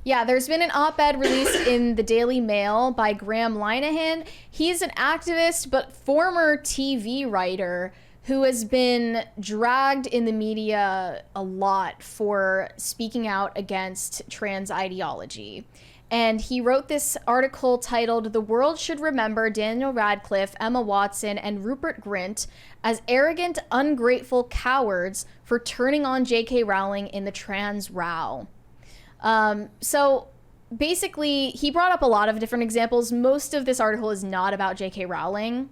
Yeah, there's been an op-ed released in the Daily Mail by Graham Linehan. He's an activist but former TV writer who has been dragged in the media a lot for speaking out against trans ideology. And he wrote this article titled, "The World Should Remember Daniel Radcliffe, Emma Watson, and Rupert Grint as arrogant, ungrateful cowards for turning on J.K. Rowling in the trans row." So basically, he brought up a lot of different examples. Most of this article is not about J.K. Rowling,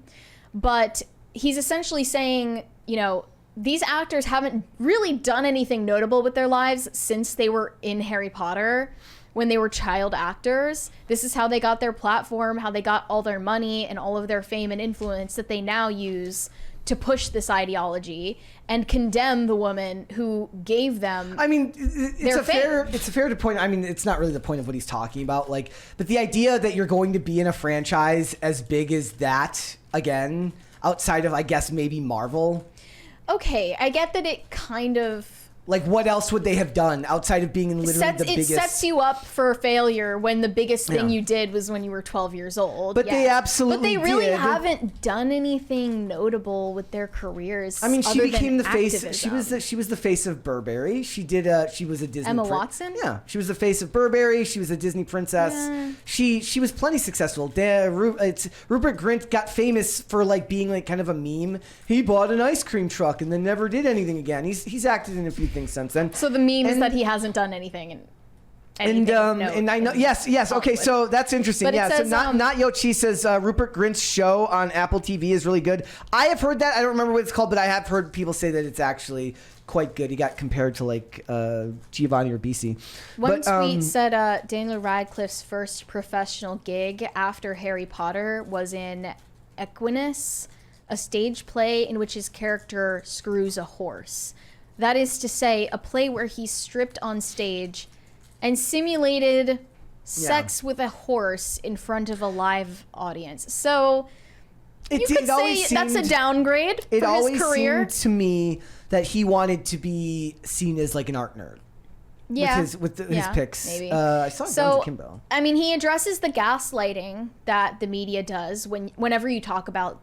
but he's essentially saying, you know, these actors haven't really done anything notable with their lives since they were in Harry Potter, when they were child actors. This is how they got their platform, how they got all their money and all of their fame and influence that they now use to push this ideology and condemn the woman who gave them. I mean, it's a fair point. I mean, it's not really the point of what he's talking about. Like, but the idea that you're going to be in a franchise as big as that again, outside of, I guess, maybe Marvel. Okay, I get that it kind of. Like, what else would they have done outside of being in literally the biggest? It sets you up for failure when the biggest thing you did was when you were 12 years old. But they absolutely did. But they really haven't done anything notable with their careers. I mean, she became the activism. face. She was the face of Burberry. She was a Disney. Emma Watson. Yeah, she was the face of Burberry. She was a Disney princess. Yeah. She was plenty successful. Rupert Grint got famous for like being like kind of a meme. He bought an ice cream truck and then never did anything again. He's acted in a few things since then. So the meme is that he hasn't done anything. And I know, yes. Okay, so that's interesting. But yeah, says, so not Yochi says Rupert Grint's show on Apple TV is really good. I have heard that. I don't remember what it's called, but I have heard people say that it's actually quite good. He got compared to like Giovanni Ribisi. One tweet said Daniel Radcliffe's first professional gig after Harry Potter was in Equinus, a stage play in which his character screws a horse. That is to say, a play where he stripped on stage and simulated sex with a horse in front of a live audience. So you could say that's a downgrade for his career. It always seemed to me that he wanted to be seen as like an art nerd. Yeah. With his picks. Maybe. I saw Guns Akimbo. I mean, he addresses the gaslighting that the media does whenever you talk about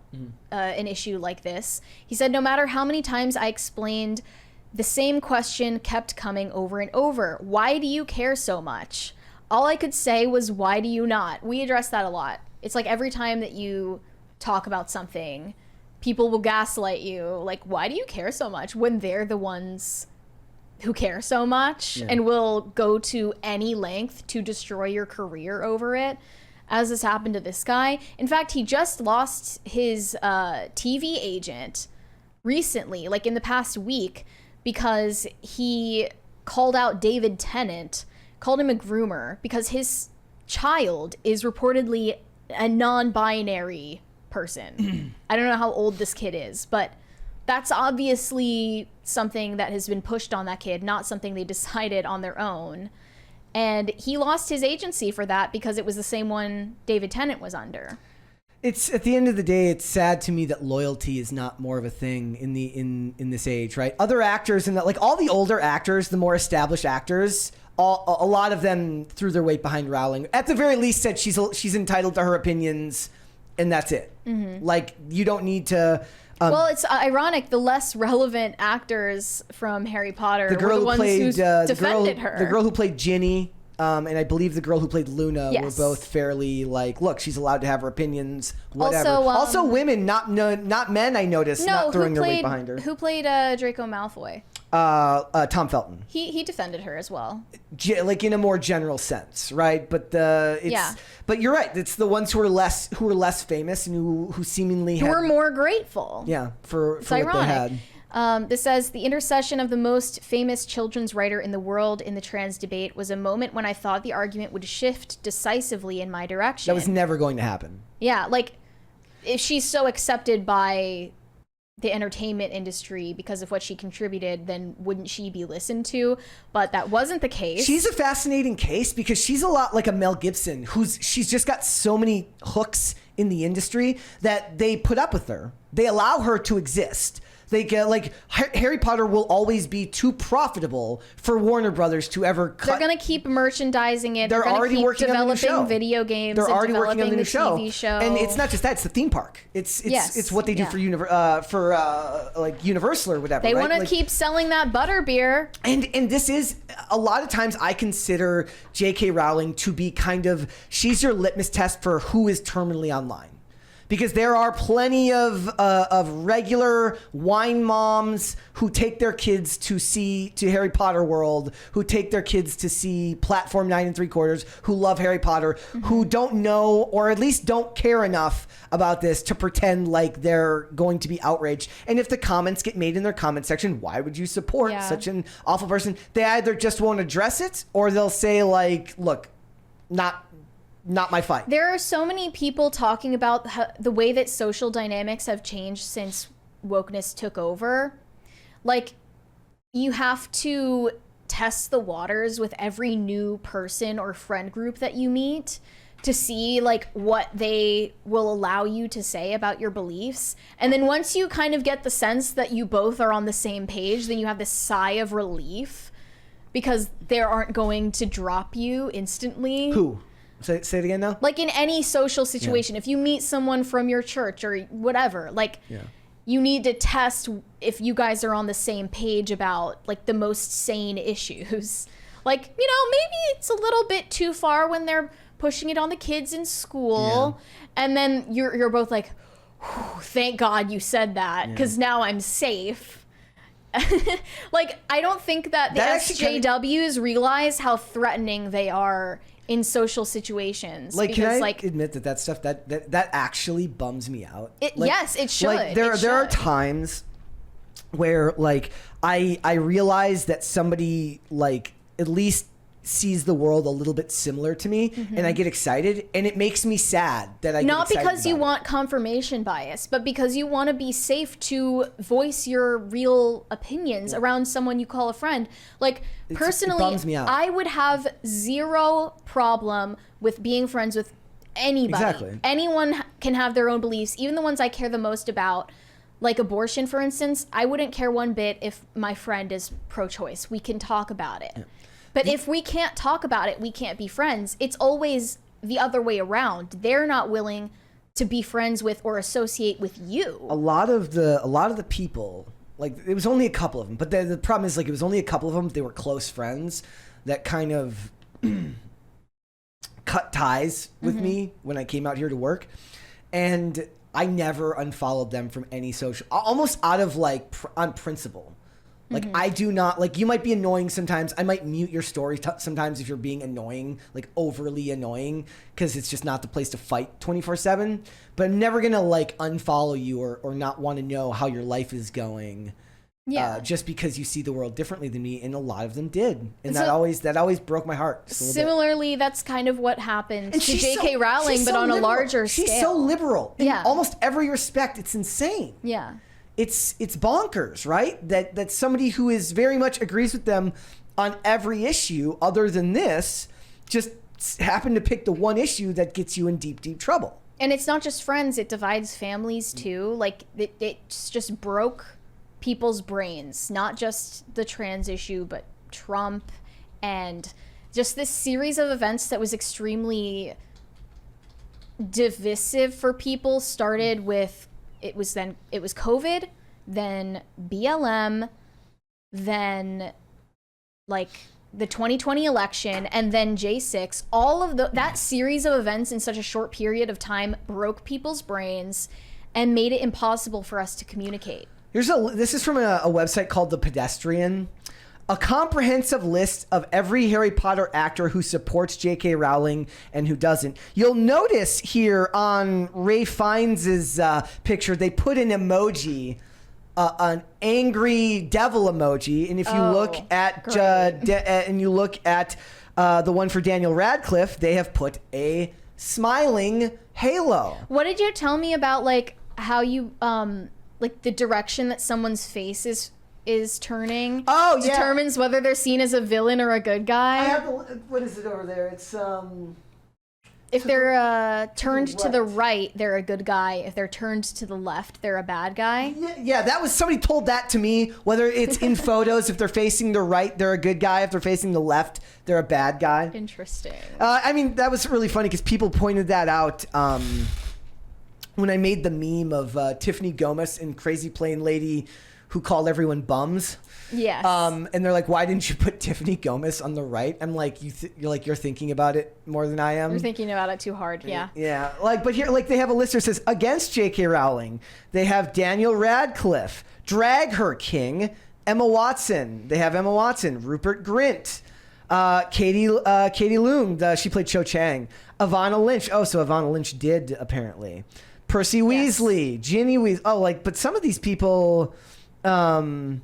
an issue like this. He said, "No matter how many times I explained, the same question kept coming over and over. Why do you care so much? All I could say was, why do you not?" We address that a lot. It's like every time that you talk about something, people will gaslight you. Like, why do you care so much? When they're the ones who care so much and will go to any length to destroy your career over it, as has happened to this guy. In fact, he just lost his TV agent recently, like in the past week, because he called out David Tennant, called him a groomer, because his child is reportedly a non-binary person. I don't know how old this kid is, but that's obviously something that has been pushed on that kid, not something they decided on their own. And he lost his agency for that because it was the same one David Tennant was under. It's at the end of the day, it's sad to me that loyalty is not more of a thing in this age, right? Other actors and like all the older actors, the more established actors, a lot of them threw their weight behind Rowling. At the very least, said she's entitled to her opinions, and that's it. Mm-hmm. Like, you don't need to. Well, it's ironic. The less relevant actors from Harry Potter were the ones who defended her. The girl who played Ginny. And I believe the girl who played Luna were both fairly like, look, she's allowed to have her opinions, whatever. Also women, not men, I noticed, not throwing their weight behind her. Who played Draco Malfoy? Tom Felton. He defended her as well. Like in a more general sense, right? But but you're right. It's the ones who are less famous and who seemingly were more grateful. Yeah, for what ironic. they had. This says, the intercession of the most famous children's writer in the world in the trans debate was a moment when I thought the argument would shift decisively in my direction. That was never going to happen. Yeah, like, if she's so accepted by the entertainment industry because of what she contributed, then wouldn't she be listened to? But that wasn't the case. She's a fascinating case because she's a lot like a Mel Gibson, she's just got so many hooks in the industry that they put up with her. They allow her to exist. They get like Harry Potter will always be too profitable for Warner Brothers to ever cut. They're gonna keep merchandising it. They're already keep working on the new show. Developing video games. They're already working on the new TV show. And it's not just that; it's the theme park. It's what they do for like Universal or whatever. They right? want to like, keep selling that butter beer. And this is a lot of times I consider J.K. Rowling to be kind of she's your litmus test for who is terminally online. Because there are plenty of regular wine moms who take their kids to Harry Potter World, who take their kids to see Platform 9 3/4, who love Harry Potter, who don't know or at least don't care enough about this to pretend like they're going to be outraged. And if the comments get made in their comment section, why would you support such an awful person? They either just won't address it or they'll say like, look, not my fight. There are so many people talking about the way that social dynamics have changed since wokeness took over. Like, you have to test the waters with every new person or friend group that you meet to see like what they will allow you to say about your beliefs. And then once you kind of get the sense that you both are on the same page, then you have this sigh of relief because they aren't going to drop you instantly. Who? Say it again now. Like in any social situation, if you meet someone from your church or whatever, like you need to test if you guys are on the same page about like the most sane issues. Like, you know, maybe it's a little bit too far when they're pushing it on the kids in school, and then you're both like, thank God you said that because now I'm safe. Like, I don't think that the SJWs realize how threatening they are in social situations. Like, because, can I admit that stuff that actually bums me out? Yes, it should. Like, there are times where like I realize that somebody like at least sees the world a little bit similar to me, and I get excited, and it makes me sad that I not get excited because you want confirmation bias, but because you want to be safe to voice your real opinions around someone you call a friend. Like, personally, it bums me out. I would have zero problem with being friends with anybody. Exactly. Anyone can have their own beliefs, even the ones I care the most about. Like abortion, for instance, I wouldn't care one bit if my friend is pro-choice. We can talk about it. But if we can't talk about it, we can't be friends. It's always the other way around. They're not willing to be friends with or associate with you. A lot of the people, like, it was only a couple of them, but the problem is like it was only a couple of them. They were close friends that kind of cut ties with me when I came out here to work, and I never unfollowed them from any social, almost out of like on principle. Like, I do not, like, you might be annoying sometimes. I might mute your story sometimes if you're being annoying, like overly annoying, because it's just not the place to fight 24/7. But I'm never going to, like, unfollow you or not want to know how your life is going. Just because you see the world differently than me, and a lot of them did. And so, that always broke my heart. Similarly, that's kind of what happened to J.K. Rowling, but on a larger scale. She's so liberal. In almost every respect, it's insane. Yeah. It's bonkers, right? That somebody who is very much agrees with them on every issue other than this just happened to pick the one issue that gets you in deep, deep trouble. And it's not just friends, it divides families too. Like, it's just broke people's brains, not just the trans issue, but Trump and just this series of events that was extremely divisive for people. Started with it was COVID, then BLM, then like the 2020 election, and then J6. All of that series of events in such a short period of time broke people's brains and made it impossible for us to communicate. This is from a website called The Pedestrian. A comprehensive list of every Harry Potter actor who supports J.K. Rowling and who doesn't. You'll notice here on Ray Fiennes' picture, they put an emoji, an angry devil emoji. And if you look at the one for Daniel Radcliffe, they have put a smiling halo. What did you tell me about like how you like the direction that someone's face is turning determines whether they're seen as a villain or a good guy? I have what is it over there? It's If they're turned to the right, they're a good guy. If they're turned to the left, they're a bad guy. Yeah, that was, somebody told that to me, whether it's in photos, if they're facing the right, they're a good guy. If they're facing the left, they're a bad guy. Interesting. I mean, that was really funny because people pointed that out when I made the meme of Tiffany Gomez and Crazy Plain Lady who called everyone bums. Yes. And they're like, why didn't you put Tiffany Gomez on the right? I'm like, you're thinking about it more than I am. You're thinking about it too hard. Yeah. Yeah. Like, but here, like, they have a list that says against J.K. Rowling. They have Daniel Radcliffe, Drag Her King, Emma Watson. They have Emma Watson, Rupert Grint, Katie Leung. She played Cho Chang. Ivana Lynch. Oh, so Ivana Lynch did apparently. Percy Weasley, Ginny Weasley. Oh, like, but some of these people, are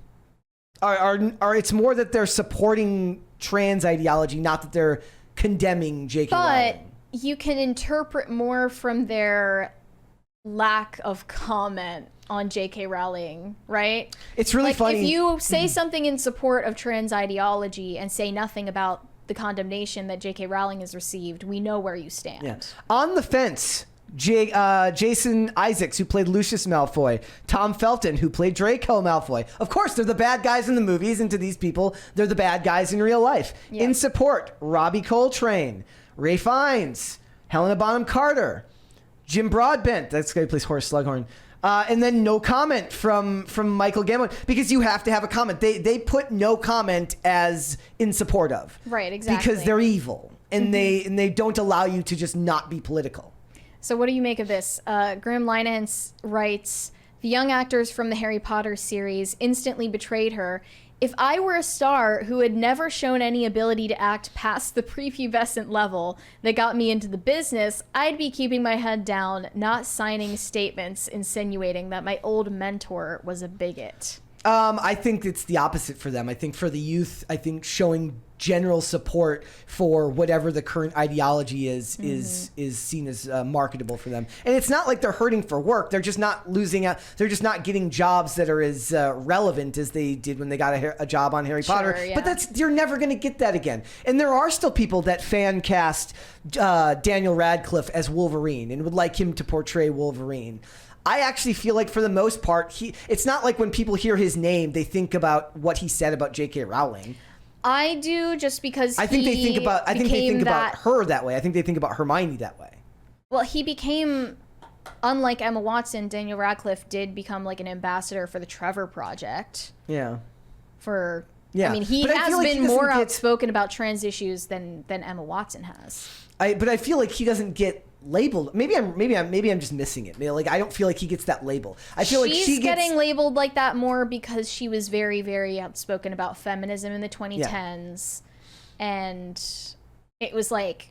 it's more that they're supporting trans ideology, not that they're condemning J.K. Rowling. But you can interpret more from their lack of comment on J.K. Rowling, right? It's really funny. If you say something in support of trans ideology and say nothing about the condemnation that J.K. Rowling has received, we know where you stand. Yeah. On the fence, Jason Isaacs, who played Lucius Malfoy, Tom Felton, who played Draco Malfoy. Of course, they're the bad guys in the movies, and to these people, they're the bad guys in real life. Yep. In support, Robbie Coltrane, Ray Fiennes, Helena Bonham Carter, Jim Broadbent, that's the guy who plays Horace Slughorn, and then no comment from Michael Gambon, because you have to have a comment. They put no comment as in support of. Right, exactly. Because they're evil, and they don't allow you to just not be political. So what do you make of this? Graham Linehan writes, the young actors from the Harry Potter series instantly betrayed her. If I were a star who had never shown any ability to act past the prepubescent level that got me into the business, I'd be keeping my head down, not signing statements insinuating that my old mentor was a bigot. I think it's the opposite for them. I think for the youth, I think showing general support for whatever the current ideology is seen as marketable for them. And it's not like they're hurting for work. They're just not losing out. They're just not getting jobs that are as relevant as they did when they got a job on Harry Potter. Yeah. But you're never going to get that again. And there are still people that fan cast Daniel Radcliffe as Wolverine and would like him to portray Wolverine. I actually feel like for the most part, it's not like when people hear his name, they think about what he said about J.K. Rowling. I do, just because I think they think about her that way. I think they think about Hermione that way. Well, he became, unlike Emma Watson, Daniel Radcliffe did become like an ambassador for the Trevor Project. Yeah. I mean, he has been more outspoken about trans issues than Emma Watson has. But I feel like he doesn't get labeled. Maybe I'm just missing it. Like, I don't feel like he gets that label. I feel like she's getting labeled like that more because she was very, very outspoken about feminism in the 2010s, and it was like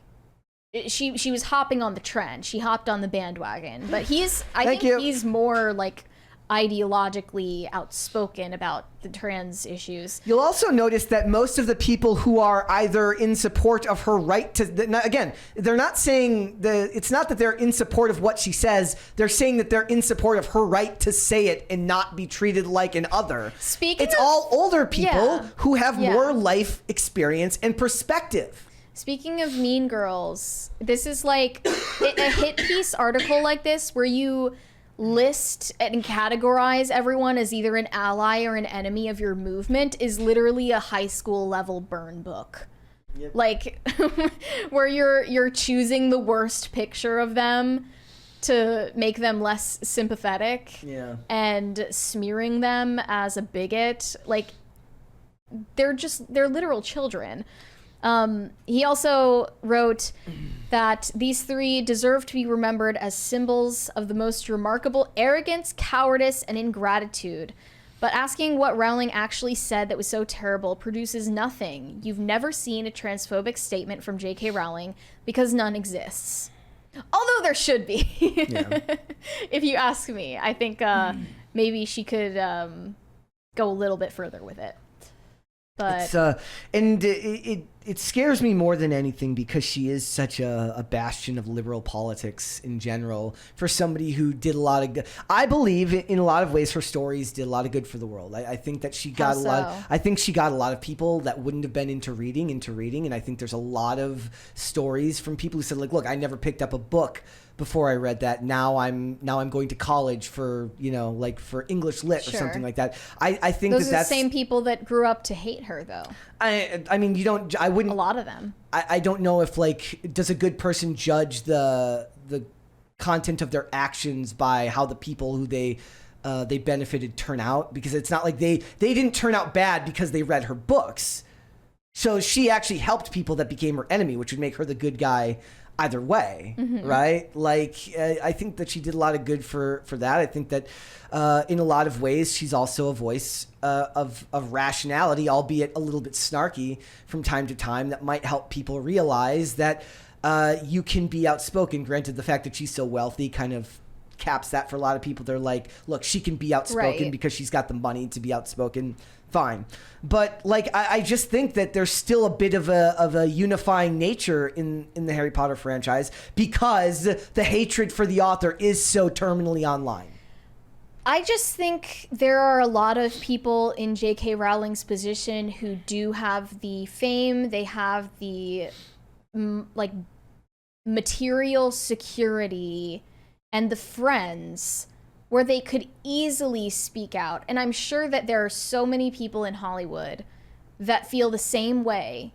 she was hopping on the trend. She hopped on the bandwagon. But I think he's more like ideologically outspoken about the trans issues. You'll also notice that most of the people who are either in support of her right to, again, they're not saying it's not that they're in support of what she says. They're saying that they're in support of her right to say it and not be treated like an other. It's all older people who have more life experience and perspective. Speaking of Mean Girls, this is like a hit piece article like this where you list and categorize everyone as either an ally or an enemy of your movement is literally a high school level burn book. Yep. Like where you're choosing the worst picture of them to make them less sympathetic and smearing them as a bigot. Like they're literal children. He also wrote that these three deserve to be remembered as symbols of the most remarkable arrogance, cowardice, and ingratitude. But asking what Rowling actually said that was so terrible produces nothing. You've never seen a transphobic statement from J.K. Rowling because none exists. Although there should be. If you ask me. I think maybe she could go a little bit further with it. But it scares me more than anything because she is such a bastion of liberal politics in general. For somebody who did a lot of good, I believe in a lot of ways her stories did a lot of good for the world. I think that she got I think she got a lot of people that wouldn't have been into reading, and I think there's a lot of stories from people who said, like, look, I never picked up a book before I read that. Now I'm going to college for, like for English lit or something like that. I think those are that's the same people that grew up to hate her, though. I mean, I wouldn't. A lot of them. I don't know if, like, does a good person judge the content of their actions by how the people who they benefited turn out? Because it's not like they didn't turn out bad because they read her books. So she actually helped people that became her enemy, which would make her the good guy either way, right? Like, I think that she did a lot of good for that. I think that in a lot of ways, she's also a voice of rationality, albeit a little bit snarky from time to time, that might help people realize that you can be outspoken. Granted, the fact that she's so wealthy kind of caps that for a lot of people. They're like, look, she can be outspoken because she's got the money to be outspoken. Fine. But, like, I just think that there's still a bit of a unifying nature in the Harry Potter franchise because the hatred for the author is so terminally online. I just think there are a lot of people in J.K. Rowling's position who do have the fame, they have the like material security and the friends where they could easily speak out. And I'm sure that there are so many people in Hollywood that feel the same way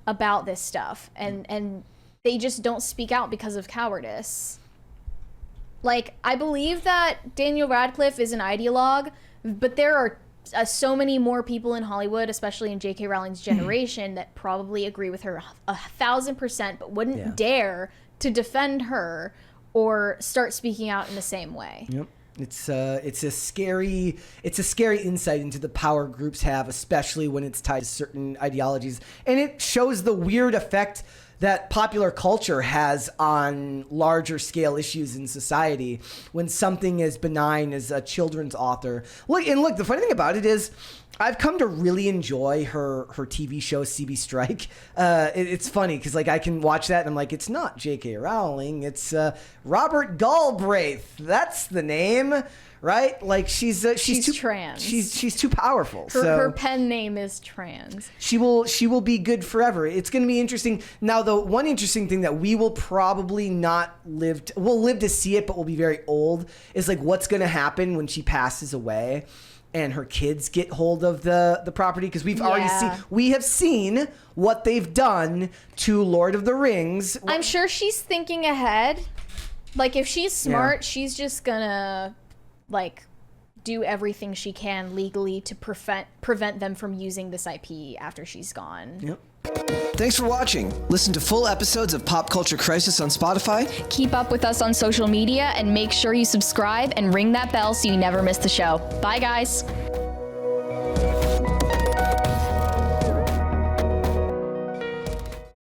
about this stuff. And they just don't speak out because of cowardice. Like, I believe that Daniel Radcliffe is an ideologue, but there are so many more people in Hollywood, especially in J.K. Rowling's generation, that probably agree with her 1,000%, but wouldn't dare to defend her or start speaking out in the same way. Yep. It's a scary insight into the power groups have, especially when it's tied to certain ideologies, and it shows the weird effect that popular culture has on larger scale issues in society when something as benign as a children's author. Look, the funny thing about it is I've come to really enjoy her TV show, CB Strike. It's funny because, like, I can watch that and I'm like, it's not J.K. Rowling, it's Robert Galbraith. That's the name, right? Like, she's too trans. She's too powerful. Her pen name is trans. She will be good forever. It's going to be interesting. Now, the one interesting thing that we will probably not we'll live to see it, but we'll be very old, is like what's going to happen when she passes away and her kids get hold of the property, because we have seen what they've done to Lord of the Rings. I'm sure she's thinking ahead. Like, if she's smart, she's just gonna, like, do everything she can legally to prevent them from using this IP after she's gone. Yep. Thanks for watching. Listen to full episodes of Pop Culture Crisis on Spotify. Keep up with us on social media and make sure you subscribe and ring that bell so you never miss the show. Bye, guys.